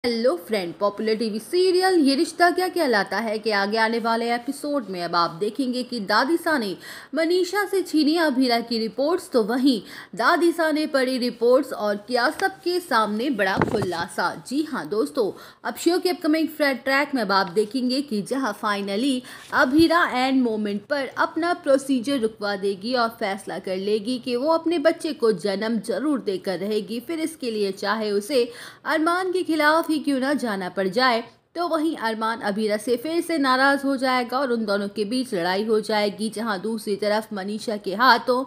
Hello friend, popular TV serial ये रिश्ता क्या कहलाता है कि आगे आने वाले एपिसोड में अब आप देखेंगे कि दादीसा ने मनीषा से छीनी अभीरा की रिपोर्ट्स, तो वहीं दादीसा ने पढ़ी रिपोर्ट्स और किया सबके सामने बड़ा खुलासा। जी हाँ दोस्तों, अब शो के अपकमिंग ट्रैक में अब आप देखेंगे कि जहाँ फाइनली अभीरा एंड मोमेंट पर अपना प्रोसीजर रुकवा देगी और फैसला कर लेगी कि वो अपने बच्चे को जन्म जरूर देकर रहेगी, फिर इसके लिए चाहे उसे अरमान के खिलाफ क्यों ना जाना पड़ जाए। तो वहीं अरमान अभीरा से फिर से नाराज हो जाएगा और उन दोनों के बीच लड़ाई हो जाएगी। जहां दूसरी तरफ मनीषा के हाथों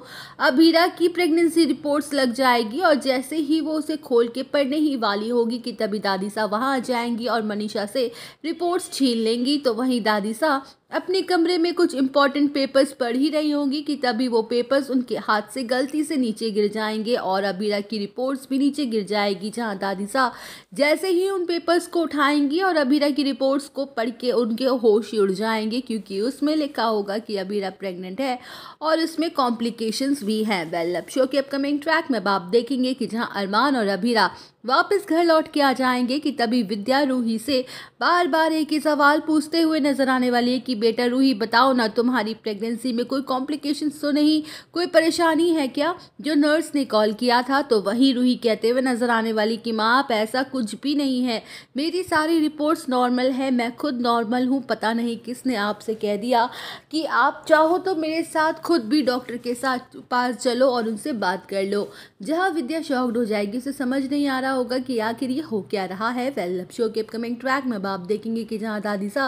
अभीरा की प्रेगनेंसी रिपोर्ट्स लग जाएगी और जैसे ही वो उसे खोल के पढ़ने ही वाली होगी कि तभी दादीसा वहां आ जाएंगी और मनीषा से रिपोर्ट्स छीन लेंगी। तो वहीं दादीसा अपने कमरे में कुछ इंपॉर्टेंट पेपर्स पढ़ ही रही होंगी कि तभी वो पेपर्स उनके हाथ से गलती से नीचे गिर जाएंगे और अभीरा की रिपोर्ट्स भी नीचे गिर जाएगी। जहां दादीसा जैसे ही उन पेपर्स को उठाएंगी और अभीरा की रिपोर्ट्स को पढ़ के उनके होश ही उड़ जाएंगे, क्योंकि उसमें लिखा होगा कि अभीरा प्रेग्नेंट है और उसमें कॉम्प्लिकेशंस भी हैं। वेल, अब शो के अपकमिंग ट्रैक में आप देखेंगे कि जहां अरमान और अभीरा वापस घर लौट के आ जाएंगे कि तभी विद्या रूही से बार बार एक ही सवाल पूछते हुए नजर आने वाली है कि बेटा रूही बताओ ना, तुम्हारी प्रेगनेंसी में कोई कॉम्प्लिकेशंस तो नहीं, कोई परेशानी है क्या? जो नर्स ने कॉल किया था। तो वही रूही कहते हुए नजर आने वाली कि माँ आप ऐसा कुछ भी नहीं है, मेरी सारी रिपोर्ट्स नॉर्मल है, मैं खुद नॉर्मल हूँ, पता नहीं किसने आपसे कह दिया कि आप चाहो तो मेरे साथ खुद भी डॉक्टर के साथ पास चलो और उनसे बात कर लो। जहाँ विद्या शॉक्ड हो जाएगी, उसे समझ नहीं आ रहा होगा कि आखिर ये हो क्या रहा है। वेल, अब शो के अपकमिंग ट्रैक में आप देखेंगे कि जहां दादीसा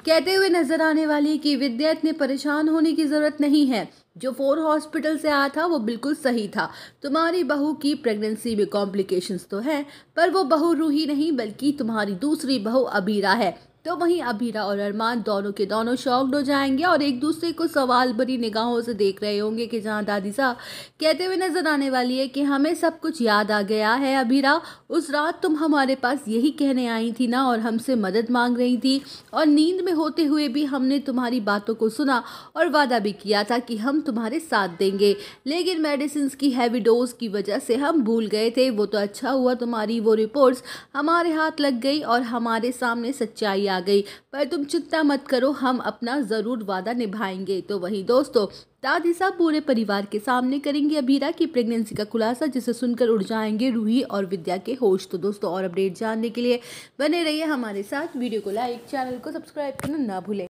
कहते हुए नजर आने वाली है कि विद्या इतने परेशान होने की जरूरत नहीं है, जो 4 हॉस्पिटल से आया था वो बिल्कुल सही था, तुम्हारी बहू की प्रेगनेंसी में कॉम्प्लिकेशंस तो है, पर वो बहू रूही नहीं बल्कि तुम्हारी दूसरी बहू अभीरा है। तो वहीं अभीरा और अरमान दोनों के दोनों शॉक्ड हो जाएंगे और एक दूसरे को सवाल भरी निगाहों से देख रहे होंगे कि जहां दादीसा कहते हुए नजर आने वाली है कि हमें सब कुछ याद आ गया है अभीरा, उस रात तुम हमारे पास यही कहने आई थी ना और हमसे मदद मांग रही थी, और नींद में होते हुए भी हमने तुम्हारी बातों को सुना और वादा भी किया था कि हम तुम्हारे साथ देंगे, लेकिन मेडिसिन की हैवी डोज की वजह से हम भूल गए थे। वो तो अच्छा हुआ तुम्हारी वो रिपोर्ट्स हमारे हाथ लग गई और हमारे सामने सच्चाई आ गई, पर तुम चिंता मत करो, हम अपना जरूर वादा निभाएंगे। तो वहीं दोस्तों, दादीसा पूरे परिवार के सामने करेंगे अभीरा की प्रेगनेंसी का खुलासा, जिसे सुनकर उड़ जाएंगे रूही और विद्या के होश। तो दोस्तों, और अपडेट जानने के लिए बने रहिए हमारे साथ, वीडियो को लाइक, चैनल को सब्सक्राइब करना ना भूलें।